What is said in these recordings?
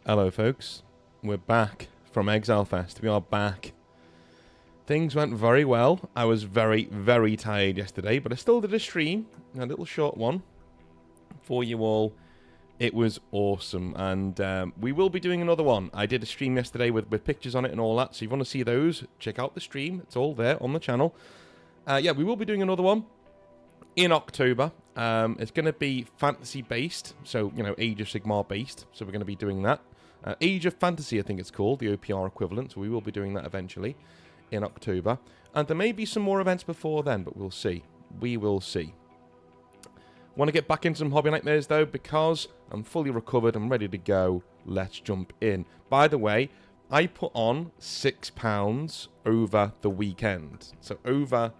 Hello, folks. We're back from Exile Fest. We are back. Things went very well. I was very, very tired yesterday, but I still did a stream, a little short one, for you all. It was awesome, and we will be doing another one. I did a stream yesterday with pictures on it and all that, so if you want to see those, check out the stream. It's all there on the channel. Yeah, we will be doing another one in October. It's going to be fantasy-based, so, you know, Age of Sigmar-based, so we're going to be doing that. Age of Fantasy, I think it's called, the OPR equivalent, so we will be doing that eventually in October. And there may be some more events before then, but we'll see. We will see. Want to get back into some Hobby Nightmares, though, because I'm fully recovered and ready to go. Let's jump in. By the way, I put on £6 over the weekend. So over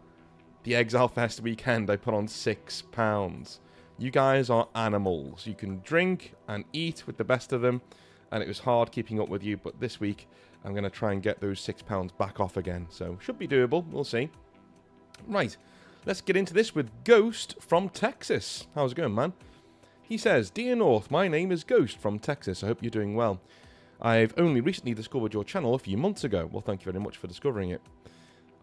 the Exile Fest weekend, I put on £6. You guys are animals. You can drink and eat with the best of them, and it was hard keeping up with you, but this week I'm going to try and get those £6 back off again. So, should be doable. We'll see. Right. Let's get into this with Ghost from Texas. How's it going, man? He says, Dear North, my name is Ghost from Texas. I hope you're doing well. I've only recently discovered your channel a few months ago. Well, thank you very much for discovering it.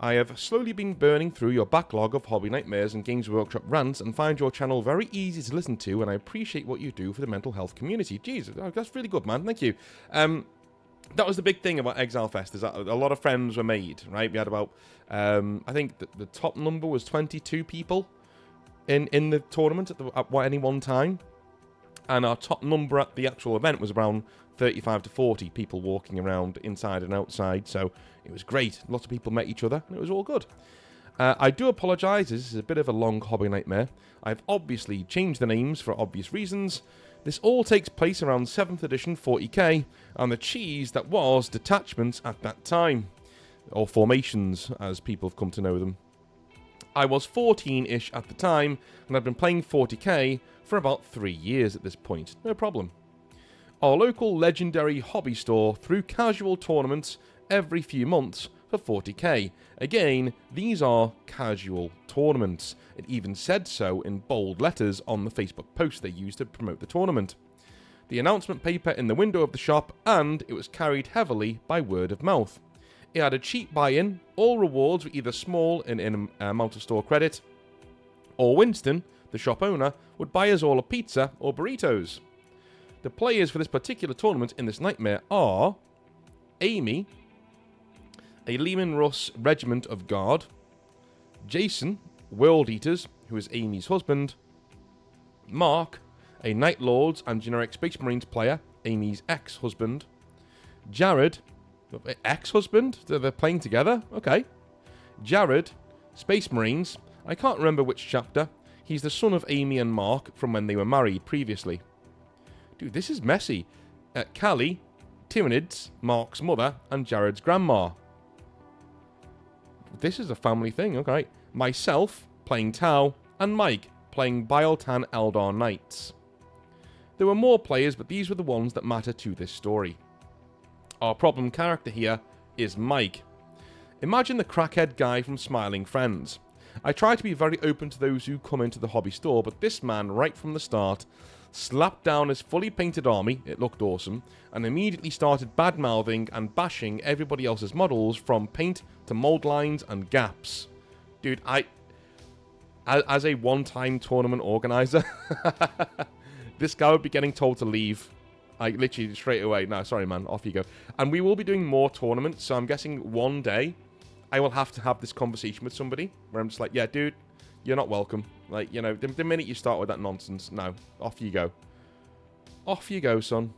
I have slowly been burning through your backlog of Hobby Nightmares and Games Workshop rants and find your channel very easy to listen to, and I appreciate what you do for the mental health community. Jeez, that's really good, man. Thank you. That was the big thing about Exile Fest, is that a lot of friends were made, right? We had about, I think the top number was 22 people in the tournament at any one time. And our top number at the actual event was around 35 to 40 people walking around inside and outside. So it was great. Lots of people met each other, and it was all good. I do apologise, this is a bit of a long Hobby Nightmare. I've obviously changed the names for obvious reasons. This all takes place around 7th edition 40k, and the cheese that was detachments at that time. Or formations, as people have come to know them. I was 14-ish at the time, and I've been playing 40k for about 3 years at this point. No problem. Our local legendary hobby store threw casual tournaments every few months for 40k. Again, these are casual tournaments. It even said so in bold letters on the Facebook post they used to promote the tournament. The announcement paper in the window of the shop, and it was carried heavily by word of mouth. It had a cheap buy-in, all rewards were either small in amount of store credit, or Winston, the shop owner, would buy us all a pizza or burritos. The players for this particular tournament in this nightmare are Amy, a Lehman Russ Regiment of Guard, Jason, World Eaters, who is Amy's husband, Mark, a Night Lords and generic Space Marines player, Amy's ex-husband, Jared, ex-husband? They're playing together? Okay. Jared, Space Marines. I can't remember which chapter. He's the son of Amy and Mark from when they were married previously. Dude, this is messy. Callie, Tyranids, Mark's mother, and Jared's grandma. This is a family thing, okay. Myself, playing Tau, and Mike, playing Bioltan Eldar Knights. There were more players, but these were the ones that matter to this story. Our problem character here is Mike. Imagine the crackhead guy from Smiling Friends. I try to be very open to those who come into the hobby store, but this man, right from the start, slapped down his fully painted army, it looked awesome, and immediately started bad-mouthing and bashing everybody else's models from paint to mold lines and gaps. Dude, as a one-time tournament organizer, this guy would be getting told to leave. Like, literally, straight away. No, sorry, man. Off you go. And we will be doing more tournaments, so I'm guessing one day I will have to have this conversation with somebody where I'm just like, yeah, dude, you're not welcome. Like, you know, the minute you start with that nonsense, no, off you go. Off you go, son.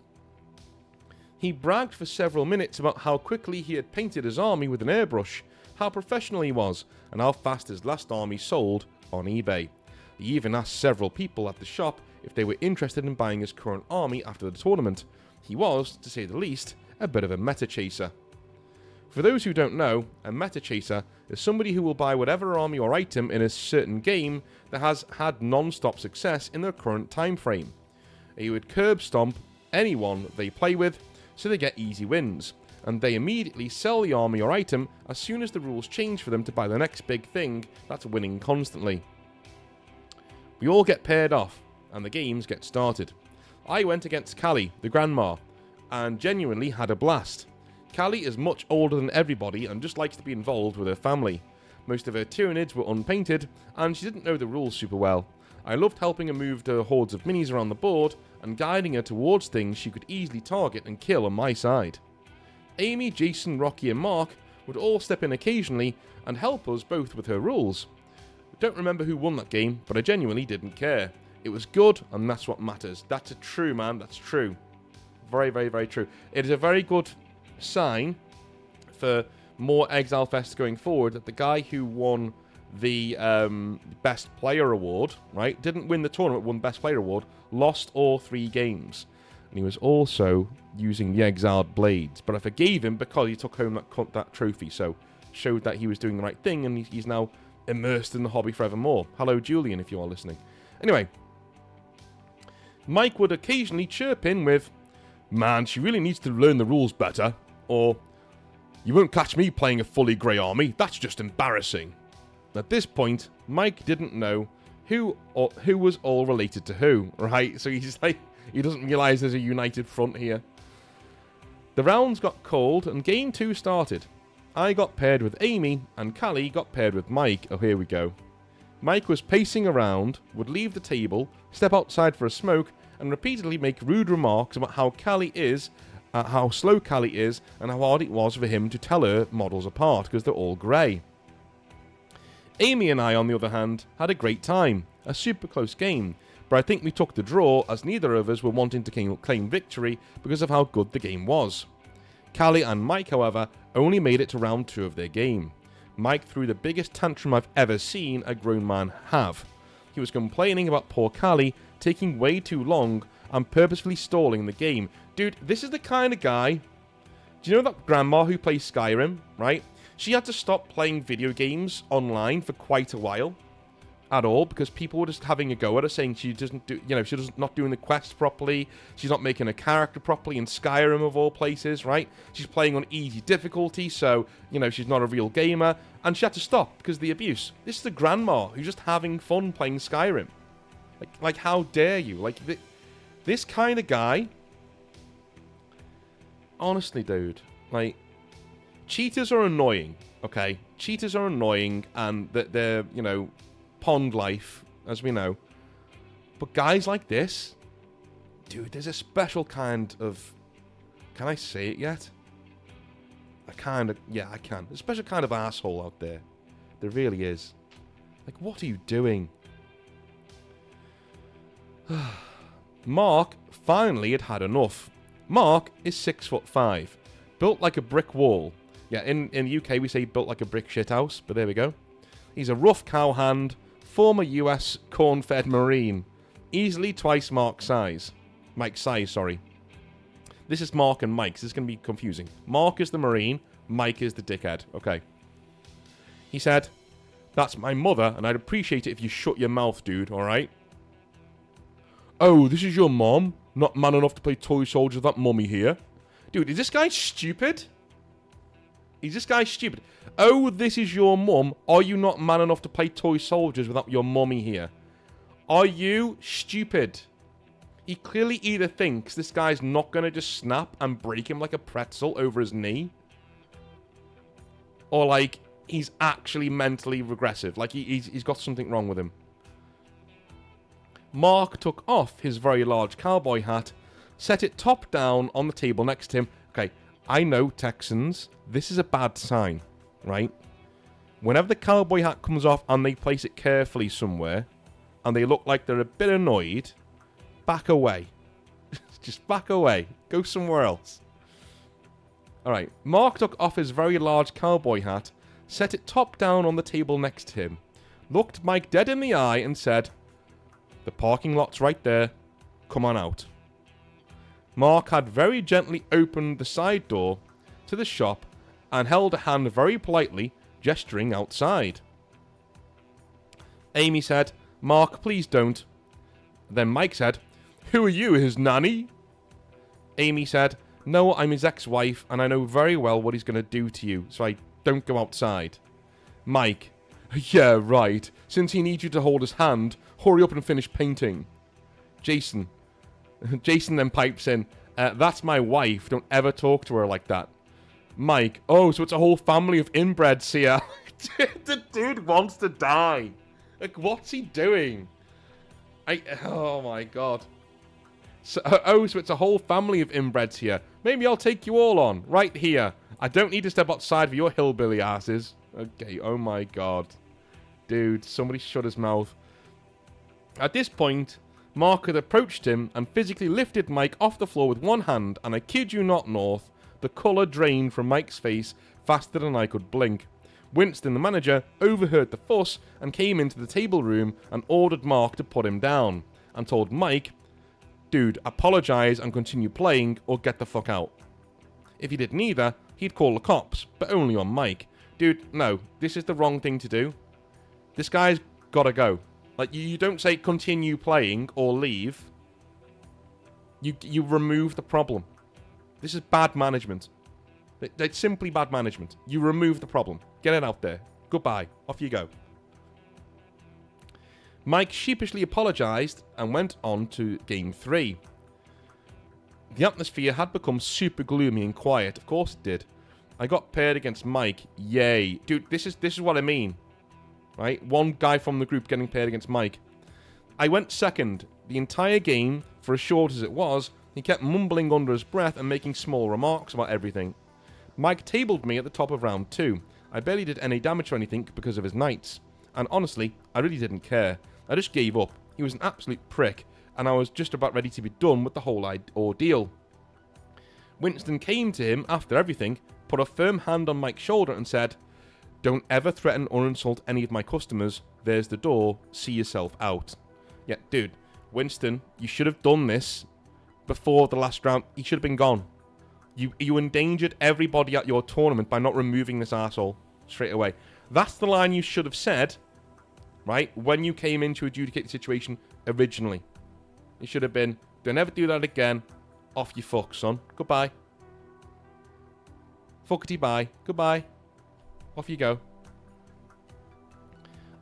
He bragged for several minutes about how quickly he had painted his army with an airbrush, how professional he was, and how fast his last army sold on eBay. He even asked several people at the shop if they were interested in buying his current army after the tournament. He was, to say the least, a bit of a meta chaser. For those who don't know, a meta chaser is somebody who will buy whatever army or item in a certain game that has had non-stop success in their current time frame. He would curb stomp anyone they play with, so they get easy wins, and they immediately sell the army or item as soon as the rules change for them to buy the next big thing that's winning constantly. We all get paired off, and the games get started. I went against Callie, the grandma, and genuinely had a blast. Callie is much older than everybody and just likes to be involved with her family. Most of her Tyranids were unpainted, and she didn't know the rules super well. I loved helping her move the hordes of minis around the board, and guiding her towards things she could easily target and kill on my side. Amy, Jason, Rocky and Mark would all step in occasionally and help us both with her rules. I don't remember who won that game, but I genuinely didn't care. It was good, and that's what matters. That's a true, man. That's true. Very, very, very true. It is a very good sign for more Exile Fest going forward that the guy who won the Best Player Award, right, didn't win the tournament, won Best Player Award, lost all 3 games. And he was also using the Exiled Blades. But I forgave him because he took home that trophy, so showed that he was doing the right thing, and he's now immersed in the hobby forevermore. Hello, Julian, if you are listening. Anyway, Mike would occasionally chirp in with, "Man, she really needs to learn the rules better," or, "You won't catch me playing a fully grey army, that's just embarrassing." At this point, Mike didn't know who was all related to who, right? So he's like, he doesn't realise there's a united front here. The rounds got cold and game 2 started. I got paired with Amy and Callie got paired with Mike. Oh, here we go. Mike was pacing around, would leave the table, step outside for a smoke, and repeatedly make rude remarks about how how slow Callie is, and how hard it was for him to tell her models apart, because they're all grey. Amy and I, on the other hand, had a great time. A super close game, but I think we took the draw as neither of us were wanting to claim victory because of how good the game was. Callie and Mike, however, only made it to round 2 of their game. Mike threw the biggest tantrum I've ever seen a grown man have. He was complaining about poor Callie taking way too long and purposefully stalling the game. Dude, this is the kind of guy... Do you know that grandma who plays Skyrim, right? She had to stop playing video games online for quite a while. At all, because people were just having a go at her, saying she doesn't do, she's not doing the quest properly, she's not making a character properly in Skyrim of all places, right? She's playing on easy difficulty, so, she's not a real gamer, and she had to stop because of the abuse. This is the grandma who's just having fun playing Skyrim. Like how dare you? This kind of guy, honestly, dude, cheaters are annoying, okay? Cheaters are annoying, and they're, pond life, as we know. But guys like this, dude, there's a special kind of... Can I say it yet? Yeah, I can. There's a special kind of asshole out there. There really is. What are you doing? Mark finally had enough. Mark is 6'5", built like a brick wall. Yeah, in the UK we say built like a brick shithouse, but there we go. He's a rough cowhand, former US corn-fed Marine, easily twice Mike's size, sorry. This is Mark and Mike, so this is going to be confusing. Mark is the Marine, Mike is the dickhead. Okay. He said, "That's my mother, and I'd appreciate it if you shut your mouth, dude, alright?" "Oh, this is your mom? Not man enough to play toy soldiers with that mummy here?" Dude, is this guy stupid? Is this guy stupid? "Oh, this is your mum. Are you not man enough to play toy soldiers without your mummy here?" Are you stupid? He clearly either thinks this guy's not going to just snap and break him like a pretzel over his knee, or he's actually mentally regressive. He's got something wrong with him. Mark took off his very large cowboy hat, set it top down on the table next to him. Okay, I know, Texans, this is a bad sign, right? Whenever the cowboy hat comes off and they place it carefully somewhere, and they look like they're a bit annoyed, back away. Just back away. Go somewhere else. Alright, Mark took off his very large cowboy hat, set it top down on the table next to him, looked Mike dead in the eye and said, "The parking lot's right there. Come on out." Mark had very gently opened the side door to the shop and held a hand very politely, gesturing outside. Amy said, "Mark, please don't." Then Mike said, "Who are you, his nanny?" Amy said, "No, I'm his ex-wife, and I know very well what he's going to do to you, so I don't go outside." Mike, "Yeah, right. Since he needs you to hold his hand, hurry up and finish painting." Jason then pipes in, That's my wife. Don't ever talk to her like that. Mike, oh, so it's a whole family of inbreds here. The dude wants to die. Like, what's he doing? Oh my god. So it's a whole family of inbreds here. Maybe I'll take you all on, right here. I don't need to step outside for your hillbilly asses. Okay, oh my god. Dude, somebody shut his mouth. At this point, Mark had approached him and physically lifted Mike off the floor with one hand, and I kid you not, North, the colour drained from Mike's face faster than I could blink. Winston, the manager, overheard the fuss and came into the table room and ordered Mark to put him down, and told Mike, dude, apologise and continue playing or get the fuck out. If he did neither, he'd call the cops, but only on Mike. Dude, no, this is the wrong thing to do. This guy's gotta go. Like, you don't say continue playing or leave. You remove the problem. This is bad management. It's simply bad management. You remove the problem. Get it out there. Goodbye. Off you go. Mike sheepishly apologised and went on to Game 3. The atmosphere had become super gloomy and quiet. Of course it did. I got paired against Mike. Yay. Dude, this is what I mean. Right? One guy from the group getting paired against Mike. I went second. The entire game, for as short as it was, he kept mumbling under his breath and making small remarks about everything. Mike tabled me at the top of round 2. I barely did any damage or anything because of his knights. And honestly, I really didn't care. I just gave up. He was an absolute prick, and I was just about ready to be done with the whole ordeal. Winston came to him after everything, put a firm hand on Mike's shoulder and said, "Don't ever threaten or insult any of my customers. There's the door. See yourself out." Yeah, dude, Winston, you should have done this before the last round. He should have been gone. You endangered everybody at your tournament by not removing this arsehole straight away. That's the line you should have said, right, when you came in to adjudicate the situation originally. It should have been, "Don't ever do that again. Off you fuck, son. Goodbye. Fuckity bye. Goodbye. Off you go."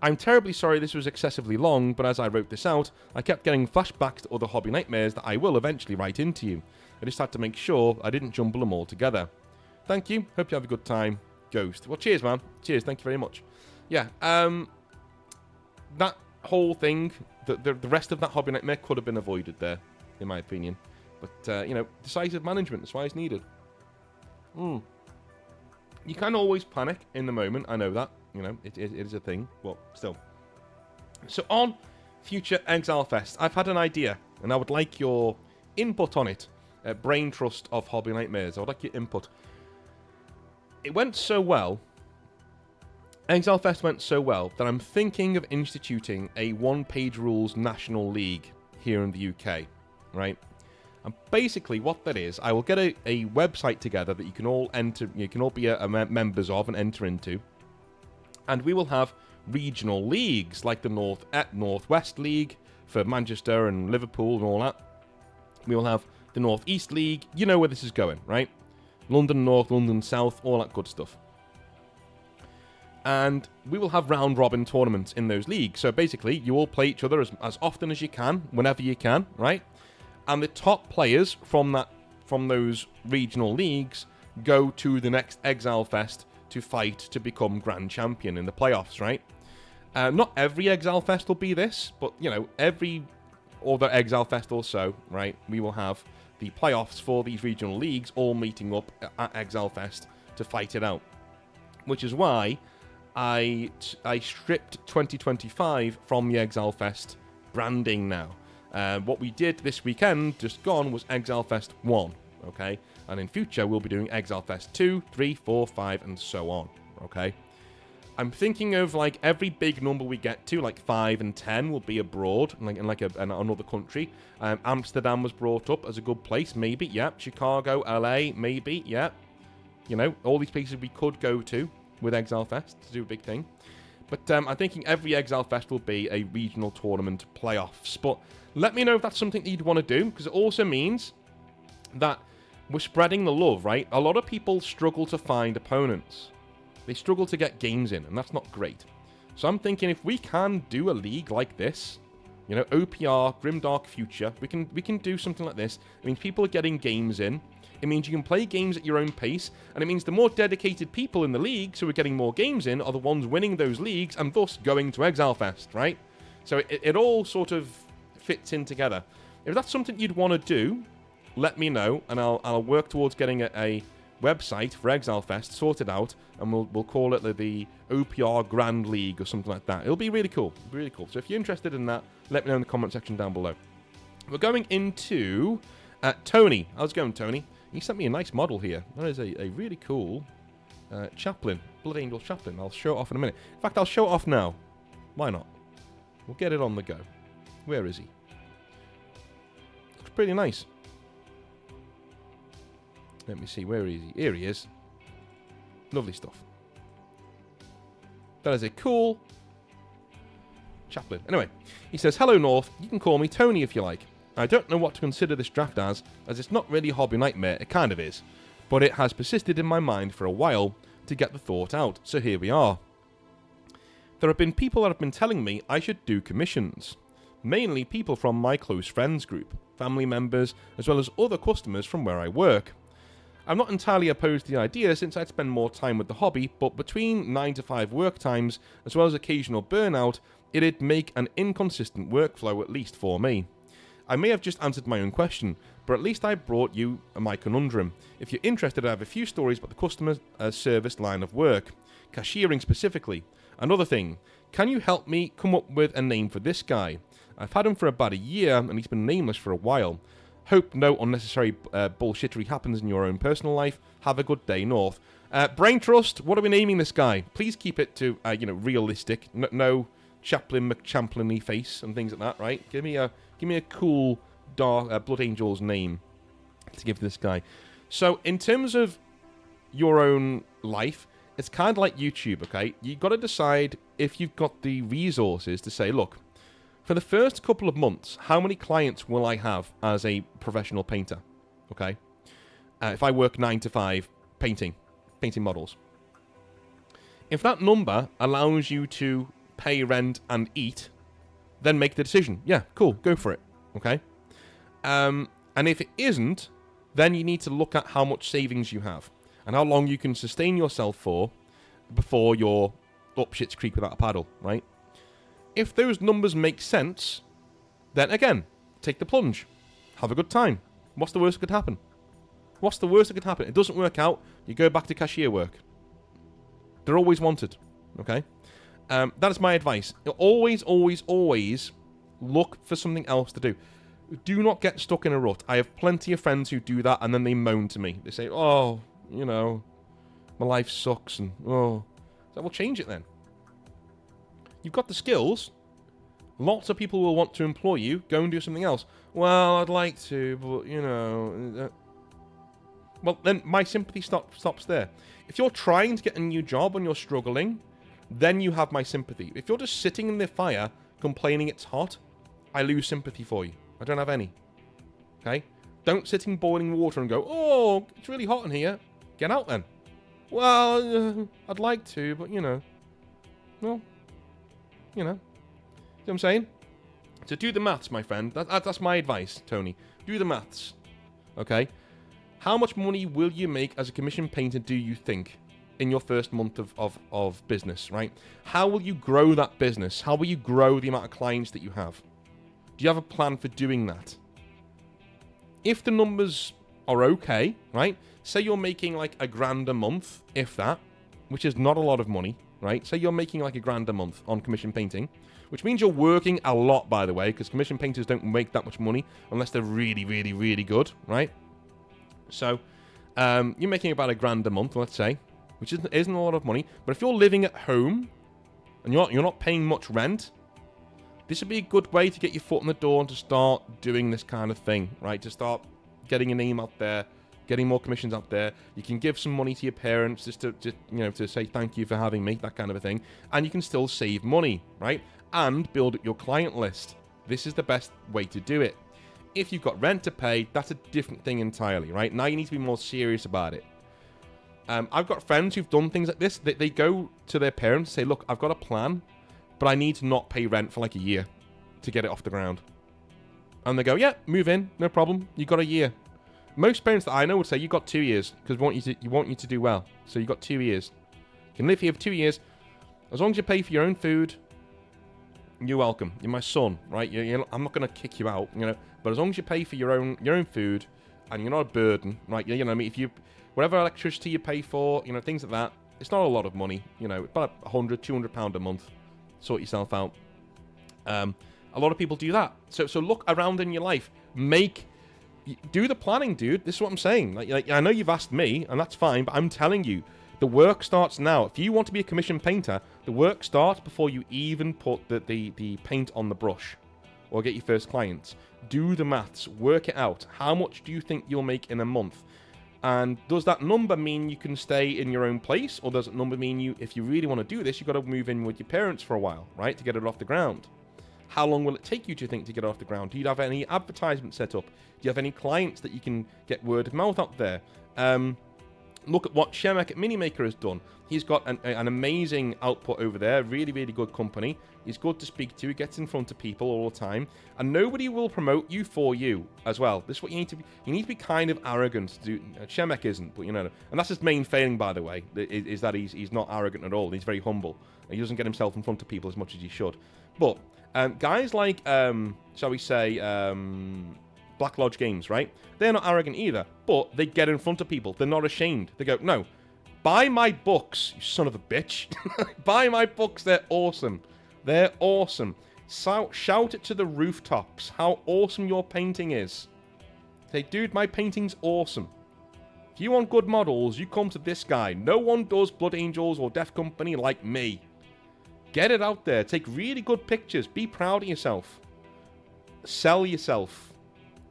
I'm terribly sorry this was excessively long, but as I wrote this out, I kept getting flashbacks to other hobby nightmares that I will eventually write into you. I just had to make sure I didn't jumble them all together. Thank you. Hope you have a good time. Ghost. Well, cheers, man. Cheers. Thank you very much. Yeah, that whole thing, the rest of that hobby nightmare could have been avoided there, in my opinion. But, you know, decisive management, that's why it's needed. You can always panic in the moment, I know that. You know, it is a thing, but still. So on future Exile Fest, I've had an idea, and I would like your input on it. Brain trust of Hobby Nightmares, I would like your input. It went so well, Exile Fest went so well, that I'm thinking of instituting a one-page rules national league here in the UK, right? And basically what that is, I will get a website together that you can all enter, you can all be members of and enter into. And we will have regional leagues, like the Northwest League for Manchester and Liverpool and all that. We will have the Northeast League. You know where this is going, right? London North, London South, all that good stuff. And we will have round-robin tournaments in those leagues. So basically, you all play each other as often as you can, whenever you can, right? And the top players from those regional leagues go to the next Exile Fest to fight to become Grand Champion in the playoffs, right? Not every Exile Fest will be this, but, you know, every other Exile Fest or so, right, we will have the playoffs for these regional leagues all meeting up at Exile Fest to fight it out. Which is why I stripped 2025 from the Exile Fest branding now. What we did this weekend, just gone, was Exile Fest 1, okay? And in future, we'll be doing Exile Fest 2, 3, 4, 5, and so on, okay? I'm thinking of, like, every big number we get to, like 5 and 10, will be abroad, in another country. Amsterdam was brought up as a good place, maybe, yeah. Chicago, LA, maybe, yeah. You know, all these places we could go to with Exile Fest to do a big thing. But I'm thinking every Exile Fest will be a regional tournament playoffs. But let me know if that's something that you'd want to do, because it also means that we're spreading the love, right? A lot of people struggle to find opponents. They struggle to get games in, and that's not great. So I'm thinking if we can do a league like this, You know, OPR, Grimdark Future. We can do something like this. It means people are getting games in. It means you can play games at your own pace. And it means the more dedicated people in the leagues who are getting more games in are the ones winning those leagues and thus going to ExileFest, right? So it all sort of fits in together. If that's something you'd want to do, let me know, and I'll work towards getting a website for ExileFest sorted out, and we'll call it the OPR Grand League or something like that. It'll be really cool. Really cool. So if you're interested in that, let me know in the comment section down below. We're going into Tony. How's it going, Tony? He sent me a nice model here. That is a really cool chaplain, Blood Angel chaplain. I'll show it off in a minute. In fact, I'll show it off now. Why not? We'll get it on the go. Where is he? Looks pretty nice. Let me see, where is he? Here he is. Lovely stuff. That is a cool chaplain. Anyway, he says, "Hello, North. You can call me Tony if you like. I don't know what to consider this draft as it's not really a hobby nightmare. It kind of is. But it has persisted in my mind for a while to get the thought out, so here we are. There have been people that have been telling me I should do commissions. Mainly people from my close friends group, family members, as well as other customers from where I work. I'm not entirely opposed to the idea since I'd spend more time with the hobby, but between 9 to 5 work times, as well as occasional burnout, it'd make an inconsistent workflow, at least for me. I may have just answered my own question, but at least I brought you my conundrum. If you're interested, I have a few stories about the customer service line of work, cashiering specifically. Another thing, can you help me come up with a name for this guy? I've had him for about a year, and he's been nameless for a while. Hope no unnecessary bullshittery happens in your own personal life. Have a good day, North." Brain Trust, what are we naming this guy? Please keep it to, realistic. No Chaplain McChamplin-y face and things like that, right? Give me a cool dark Blood Angel's name to give this guy. So, in terms of your own life, it's kind of like YouTube, okay? You've got to decide if you've got the resources to say, look, for the first couple of months, how many clients will I have as a professional painter? Okay? If I work 9 to 5 painting models. If that number allows you to pay rent and eat, then make the decision. Yeah, cool, go for it. Okay? And if it isn't, then you need to look at how much savings you have and how long you can sustain yourself for before you're up shit's creek without a paddle, right? If those numbers make sense, then again, take the plunge. Have a good time. What's the worst that could happen? What's the worst that could happen? It doesn't work out, you go back to cashier work. They're always wanted, okay? That is my advice. Always, always, always look for something else to do. Do not get stuck in a rut. I have plenty of friends who do that and then they moan to me. They say, oh, my life sucks and, oh. So we'll change it then. You've got the skills. Lots of people will want to employ you. Go and do something else. Well, I'd like to, but, Well, then my sympathy stops there. If you're trying to get a new job and you're struggling, then you have my sympathy. If you're just sitting in the fire complaining it's hot, I lose sympathy for you. I don't have any. Okay? Don't sit in boiling water and go, oh, it's really hot in here. Get out then. Well, I'd like to, but, well, see what I'm saying? So do the maths, my friend. That's my advice, Tony. Do the maths. Okay? How much money will you make as a commission painter, do you think, in your first month of business, right? How will you grow that business? How will you grow the amount of clients that you have? Do you have a plan for doing that? If the numbers are okay, right? Say you're making like $1,000 a month, if that, which is not a lot of money, right? Say you're making like $1,000 a month on commission painting, which means you're working a lot, by the way, because commission painters don't make that much money unless they're really, really, really good, right? So, you're making about $1,000 a month, let's say, which isn't a lot of money. But if you're living at home and you're not paying much rent, this would be a good way to get your foot in the door and to start doing this kind of thing, right? To start getting your name out there, getting more commissions out there. You can give some money to your parents just to say thank you for having me, that kind of a thing. And you can still save money, right? And build up your client list. This is the best way to do it. If you've got rent to pay, that's a different thing entirely, right? Now you need to be more serious about it. I've got friends who've done things like this. They go to their parents and say, look, I've got a plan, but I need to not pay rent for like a year. to get it off the ground. And they go, yeah, move in, no problem. You got a year. Most parents that I know would say, you got 2 years, because we want you to do well. So you got 2 years. You can live here for 2 years. As long as you pay for your own food, you're welcome. You're my son, right? I'm not going to kick you out, But as long as you pay for your own food, and you're not a burden, right? I mean, if you, whatever electricity you pay for, things like that, it's not a lot of money. About £100, £200 a month. Sort yourself out. A lot of people do that. So look around in your life. Do the planning, dude. This is what I'm saying. Like I know you've asked me, and that's fine, but I'm telling you, the work starts now. If you want to be a commissioned painter, the work starts before you even put the paint on the brush or get your first clients. Do the maths. Work it out. How much do you think you'll make in a month? And does that number mean you can stay in your own place? Or does that number mean if you really want to do this, you've got to move in with your parents for a while, right? To get it off the ground. How long will it take you, do you think, to get it off the ground? Do you have any advertisement set up? Do you have any clients that you can get word of mouth out there? Look at what Shemek at Minimaker has done. He's got an amazing output over there. Really, really good company. He's good to speak to. He gets in front of people all the time. And nobody will promote you for you as well. This is what you need to be. You need to be kind of arrogant to do. Shemek isn't, but And that's his main failing, by the way, is that he's not arrogant at all. He's very humble. He doesn't get himself in front of people as much as he should. But guys like, shall we say, Black Lodge Games, right? They're not arrogant either, but they get in front of people. They're not ashamed. They go, no, buy my books, you son of a bitch. Buy my books, they're awesome. They're awesome. Shout it to the rooftops how awesome your painting is. Say, dude, my painting's awesome. If you want good models, you come to this guy. No one does Blood Angels or Death Company like me. Get it out there. Take really good pictures. Be proud of yourself. Sell yourself.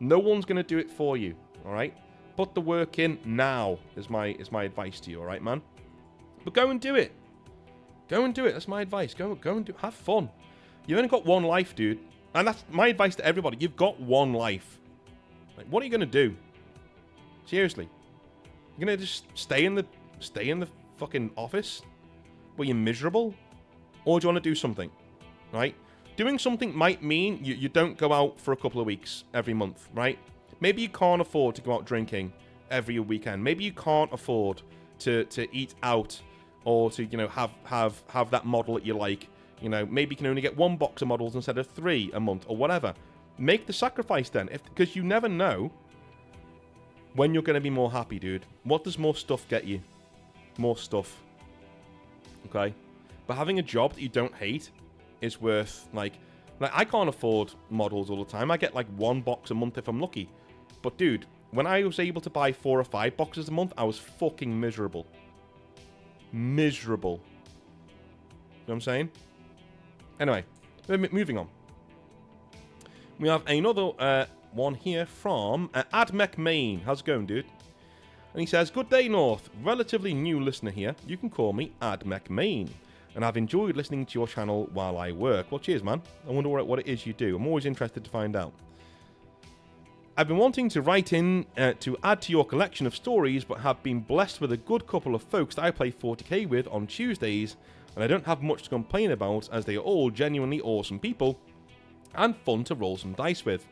No one's going to do it for you, all right? Put the work in now is my advice to you, all right, man? But go and do it. Go and do it. That's my advice. Go and do it. Have fun. You've only got one life, dude. And that's my advice to everybody. You've got one life. Like, what are you going to do? Seriously. You're going to just stay in the fucking office where you're miserable? Or do you want to do something, right? Doing something might mean you don't go out for a couple of weeks every month, right? Maybe you can't afford to go out drinking every weekend. Maybe you can't afford to eat out or to, have that model that you like. Maybe you can only get 1 box of models instead of 3 a month or whatever. Make the sacrifice then, because you never know when you're going to be more happy, dude. What does more stuff get you? More stuff. Okay? But having a job that you don't hate is worth, like I can't afford models all the time. I get like 1 box a month if I'm lucky. But dude, when I was able to buy 4 or 5 boxes a month, I was fucking miserable. Miserable. You know what I'm saying? Anyway, moving on. We have another one here from Admec Main. How's it going, dude? And he says, good day, North. Relatively new listener here. You can call me Admec Main. And I've enjoyed listening to your channel while I work. Well, cheers, man. I wonder what it is you do. I'm always interested to find out. I've been wanting to write in to add to your collection of stories, but have been blessed with a good couple of folks that I play 40k with on Tuesdays, and I don't have much to complain about as they are all genuinely awesome people and fun to roll some dice with.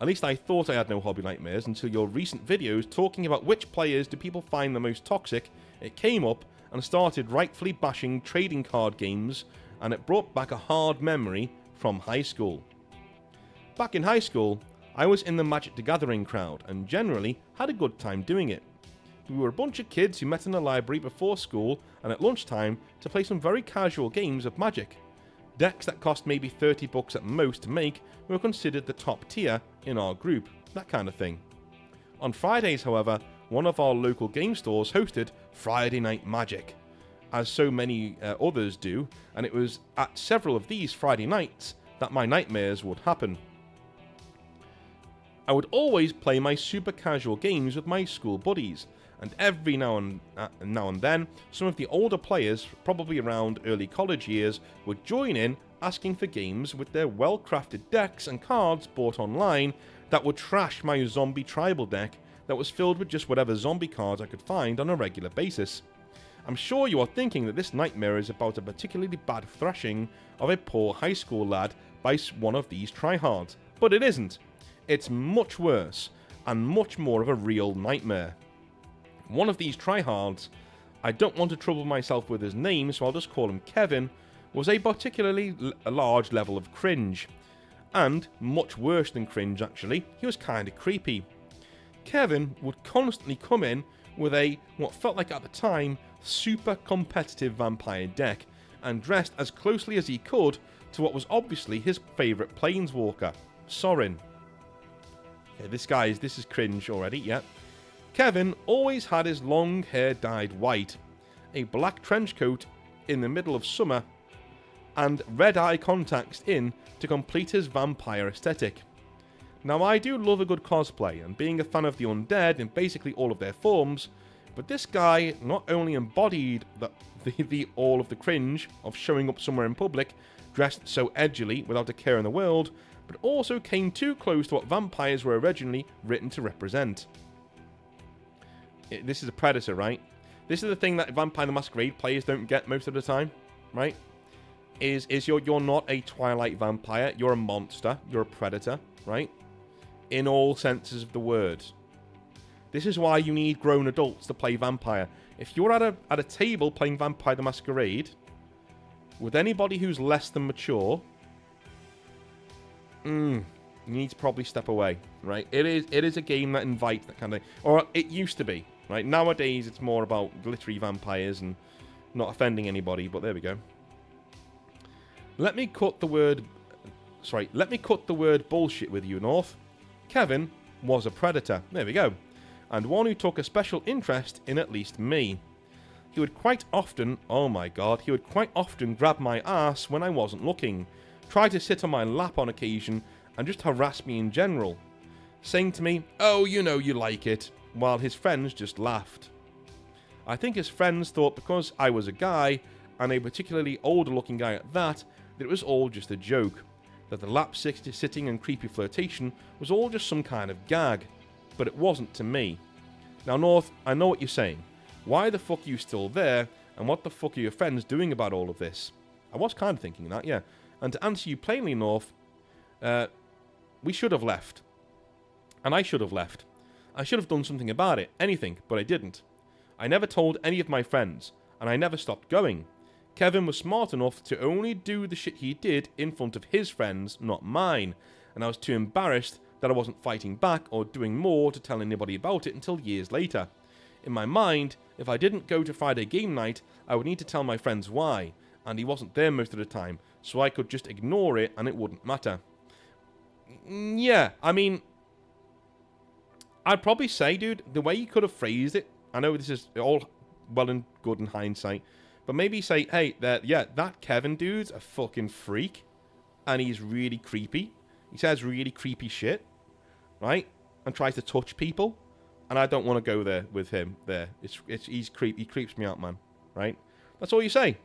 At least I thought I had no hobby nightmares until your recent videos talking about which players do people find the most toxic. It came up and started rightfully bashing trading card games, and it brought back a hard memory from high school. Back in high school, I was in the Magic the Gathering crowd and generally had a good time doing it. We were a bunch of kids who met in the library before school and at lunchtime to play some very casual games of Magic. Decks that cost maybe $30 at most to make were considered the top tier in our group, that kind of thing. On Fridays, however, one of our local game stores hosted Friday Night Magic, as so many others do, and it was at several of these Friday nights that my nightmares would happen. I would always play my super casual games with my school buddies, and every now and then, some of the older players, probably around early college years, would join in asking for games with their well-crafted decks and cards bought online that would trash my zombie tribal deck that was filled with just whatever zombie cards I could find on a regular basis. I'm sure you are thinking that this nightmare is about a particularly bad thrashing of a poor high school lad by one of these tryhards. But it isn't. It's much worse, and much more of a real nightmare. One of these tryhards, I don't want to trouble myself with his name, so I'll just call him Kevin, was a particularly large level of cringe. And, much worse than cringe actually, he was kinda creepy. Kevin would constantly come in with a, what felt like at the time, super competitive vampire deck, and dressed as closely as he could to what was obviously his favourite planeswalker, Sorin. Okay, this is cringe already, yeah. Kevin always had his long hair dyed white, a black trench coat in the middle of summer, and red eye contacts in to complete his vampire aesthetic. Now I do love a good cosplay, and being a fan of the undead in basically all of their forms, but this guy not only embodied all of the cringe of showing up somewhere in public, dressed so edgily without a care in the world, but also came too close to what vampires were originally written to represent. This is a predator, right? This is the thing that Vampire the Masquerade players don't get most of the time, right? Is you're not a Twilight vampire, you're a monster, you're a predator, right? In all senses of the word. This is why you need grown adults to play vampire. If you're at a table playing Vampire the Masquerade with anybody who's less than mature, you need to probably step away, right? It is a game that invites that kind of, or it used to be, right? Nowadays it's more about glittery vampires and not offending anybody, but there we go. Let me cut the word bullshit with you, North. Kevin was a predator. There we go. And one who took a special interest in at least me. He would quite often, oh my god, he would quite often grab my ass when I wasn't looking, try to sit on my lap on occasion, and just harass me in general, saying to me, "Oh, you know you like it," while his friends just laughed. I think his friends thought because I was a guy, and a particularly older looking guy at that it was all just a joke, that the lap sitting and creepy flirtation was all just some kind of gag, but it wasn't to me. Now North, I know what you're saying. Why the fuck are you still there, and what the fuck are your friends doing about all of this? I was kind of thinking that, yeah. And to answer you plainly, North, we should have left. And I should have left. I should have done something about it, anything, but I didn't. I never told any of my friends, and I never stopped going. Kevin was smart enough to only do the shit he did in front of his friends, not mine, and I was too embarrassed that I wasn't fighting back or doing more to tell anybody about it until years later. In my mind, if I didn't go to Friday game night, I would need to tell my friends why, and he wasn't there most of the time, so I could just ignore it and it wouldn't matter. Yeah, I mean, I'd probably say, dude, the way you could have phrased it, I know this is all well and good in hindsight, but maybe say, hey, that Kevin dude's a fucking freak, and he's really creepy. He says really creepy shit, right? And tries to touch people, and I don't want to go there with him. He creeps me out, man. Right? That's all you say.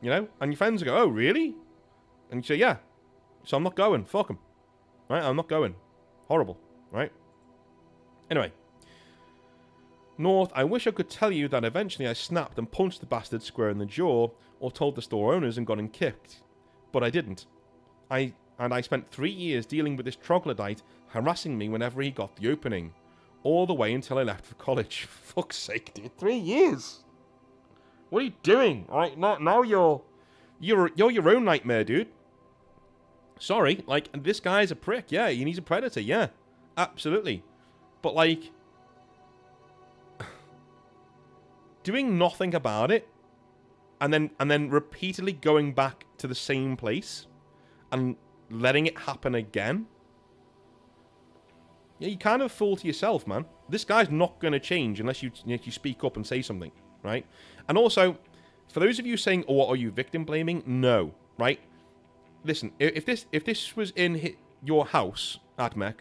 You know? And your friends go, oh, really? And you say, yeah. So I'm not going. Fuck him. Right? I'm not going. Horrible. Right? Anyway. North, I wish I could tell you that eventually I snapped and punched the bastard square in the jaw, or told the store owners and got him kicked. But I didn't. I spent 3 years dealing with this troglodyte harassing me whenever he got the opening. All the way until I left for college. For fuck's sake, dude. 3 years! What are you doing? Right, now you're your own nightmare, dude. Sorry, like, this guy's a prick, yeah, he's a predator, yeah. Absolutely. But, like, doing nothing about it, and then repeatedly going back to the same place, and letting it happen again, yeah, you kind of fool to yourself, man. This guy's not going to change unless you speak up and say something, right? And also, for those of you saying, oh, are you victim blaming? No, right? Listen, if this was in your house, Admech,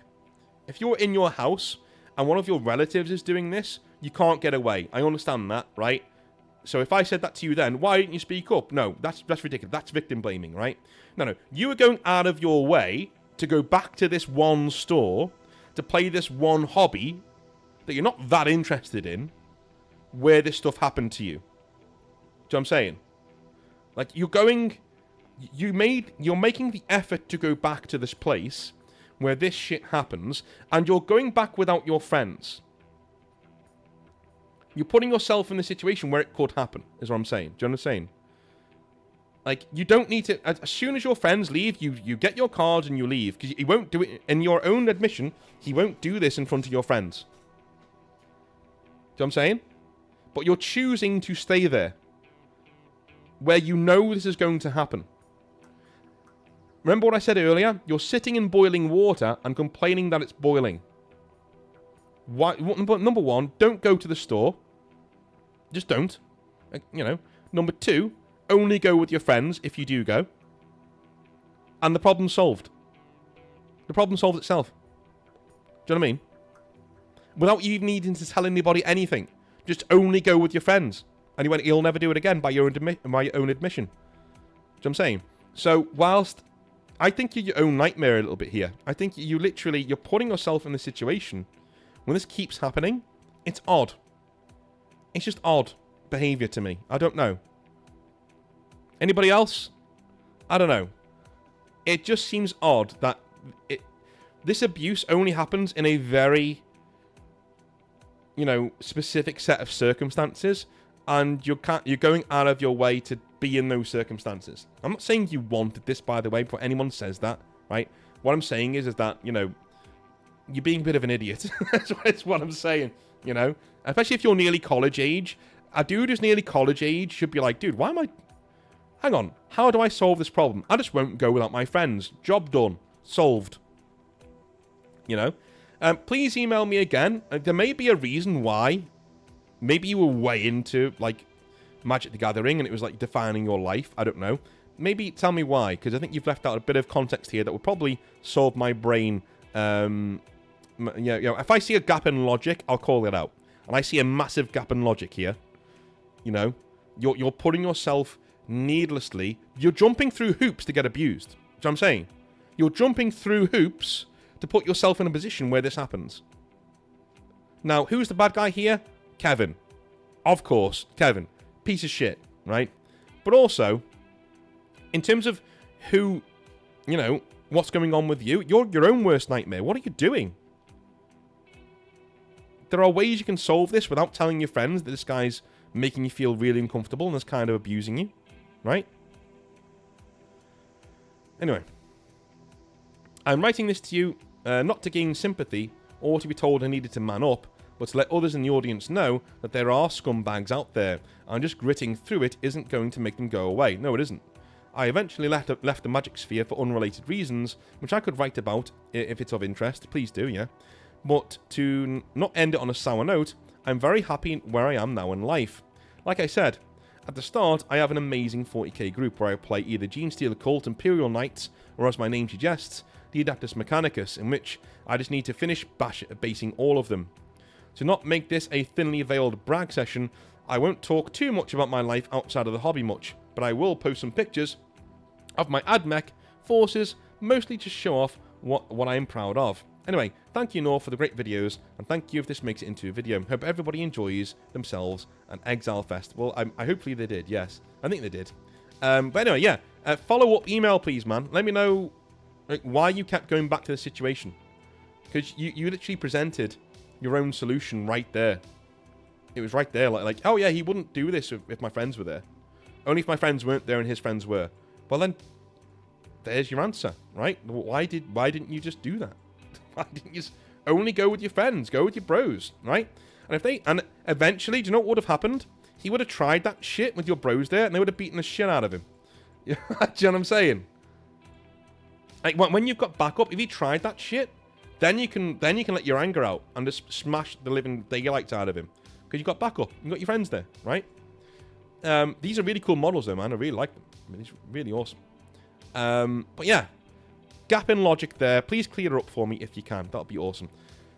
if you're in your house and one of your relatives is doing this, you can't get away. I understand that, right? So if I said that to you then, why didn't you speak up? No, that's ridiculous. That's victim blaming, right? No. You were going out of your way to go back to this one store to play this one hobby that you're not that interested in, where this stuff happened to you. Do you know what I'm saying? Like, you're you're making the effort to go back to this place where this shit happens, and you're going back without your friends. You're putting yourself in the situation where it could happen, is what I'm saying. Do you understand? Like, you don't need to... As soon as your friends leave, you get your cards and you leave. Because he won't do it... In your own admission, he won't do this in front of your friends. Do you know what I'm saying? But you're choosing to stay there. Where you know this is going to happen. Remember what I said earlier? You're sitting in boiling water and complaining that it's boiling. Why? Number one, don't go to the store. Just don't. You know. Number two, only go with your friends if you do go. And the problem's solved. The problem solves itself. Do you know what I mean? Without you even needing to tell anybody anything. Just only go with your friends. And he went, you'll never do it again by your own admission. Do you know what I'm saying? So, whilst I think you're your own nightmare a little bit here. I think you're putting yourself in the situation when this keeps happening. It's odd. It's just odd behavior to me. I don't know. Anybody else? I don't know. It just seems odd that this abuse only happens in a very, specific set of circumstances, and you're going out of your way to be in those circumstances. I'm not saying you wanted this, by the way, before anyone says that, right? What I'm saying is that, you're being a bit of an idiot. That's what I'm saying, Especially if you're nearly college age. A dude who's nearly college age should be like, dude, why am I... Hang on, how do I solve this problem? I just won't go without my friends. Job done. Solved. Please email me again. There may be a reason why. Maybe you were way into, Magic the Gathering and it was, defining your life. I don't know. Maybe tell me why, because I think you've left out a bit of context here that would probably solve my brain. If I see a gap in logic, I'll call it out. And I see a massive gap in logic here. You're putting yourself needlessly... You're jumping through hoops to get abused. Do you know what I'm saying? You're jumping through hoops to put yourself in a position where this happens. Now, who's the bad guy here? Kevin. Of course, Kevin. Piece of shit, right? But also, in terms of who, what's going on with you, you're your own worst nightmare. What are you doing? There are ways you can solve this without telling your friends that this guy's making you feel really uncomfortable and is kind of abusing you, right? Anyway, I'm writing this to you not to gain sympathy or to be told I needed to man up, but to let others in the audience know that there are scumbags out there, and just gritting through it isn't going to make them go away. No, it isn't. I eventually left the magic sphere for unrelated reasons, which I could write about if it's of interest. Please do, yeah. But to not end it on a sour note, I'm very happy where I am now in life. Like I said, at the start, I have an amazing 40k group where I play either Genestealer Cult, Imperial Knights, or as my name suggests, the Adeptus Mechanicus, in which I just need to finish basing all of them. To not make this a thinly veiled brag session, I won't talk too much about my life outside of the hobby much, but I will post some pictures of my AdMech forces, mostly to show off what I am proud of. Anyway, thank you, Nor, for the great videos, and thank you if this makes it into a video. Hope everybody enjoys themselves and Exile Fest. Well, I hopefully they did, yes. I think they did. But anyway, yeah. Follow-up email, please, man. Let me know why you kept going back to the situation. Because you literally presented your own solution right there. It was right there, like, oh yeah, he wouldn't do this if my friends were there. Only if my friends weren't there and his friends were. Well then, there's your answer, right? Why didn't you just do that? Why didn't you just only go with your friends? Go with your bros, right? And eventually, do you know what would have happened? He would have tried that shit with your bros there, and they would have beaten the shit out of him. Do you know what I'm saying? Like, when you've got backup, if he tried that shit, then you can let your anger out and just smash the living daylights out of him. Because you've got backup. You've got your friends there, right? These are really cool models, though, man. I really like them. I mean, it's really awesome. But yeah, gap in logic there. Please clear it up for me if you can. That'll be awesome.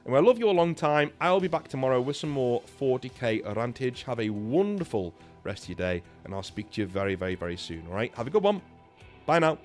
And I love you a long time. I'll be back tomorrow with some more 40k rantage. Have a wonderful rest of your day, and I'll speak to you very, very, very soon. All right? Have a good one. Bye now.